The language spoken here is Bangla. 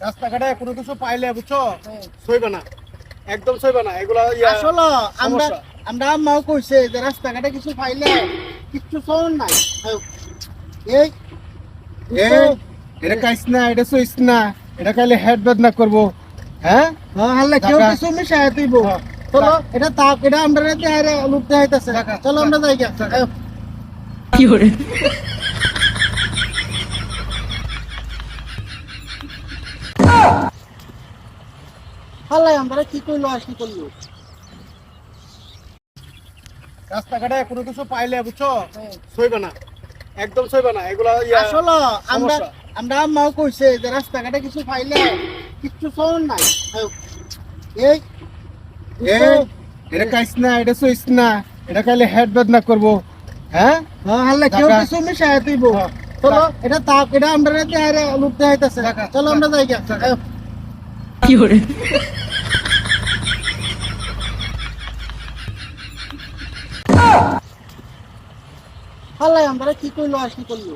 রাস্তাঘাটে কোনো কিছু পাইলে বুঝছো সইবে না, একদম সইবে না এগুলা। আসলে আমরা আমরা আম্মাও কইছে যে রাস্তাঘাটে কিছু পাইলে কিচ্ছু শোন নাই। এই এটা খাইস না, এটা সইস না, এটা খাইলে হেড বেদনা করবো। হ্যাঁ হাল্লা কেউ টাকা। কিছু মিশাই দিব। চলো এটা তাক, এটা আমরা দেহারে লুপ দেখাইতেছে। চলো আমরা যাই গা। কি করে হাল্লাই আমরা কি করলো আর কি করলো। রাস্তাঘাটে কোনো কিছু পাইলে বুঝছো সইবে না, একদম সইবে না এগুলা। আসলে আমরা সমস্যা। আমরা আম্মাও কইছে যে রাস্তাঘাটে কিছু পাইলে কিচ্ছু শোন নাই। এই এটা খাইস না, এটা সইস না, এটা খাইলে হেড বেদনা করবো। হ্যাঁ হাল্লা কেউ টাকা। কিছু মিশাই দিব। চলো এটা তাক, এটা আমরা দেহারে লুপ দেখাইতেছে। চলো আমরা যাই গা। কি করে হাল্লাই আমরা কি করলো আর কি করলো।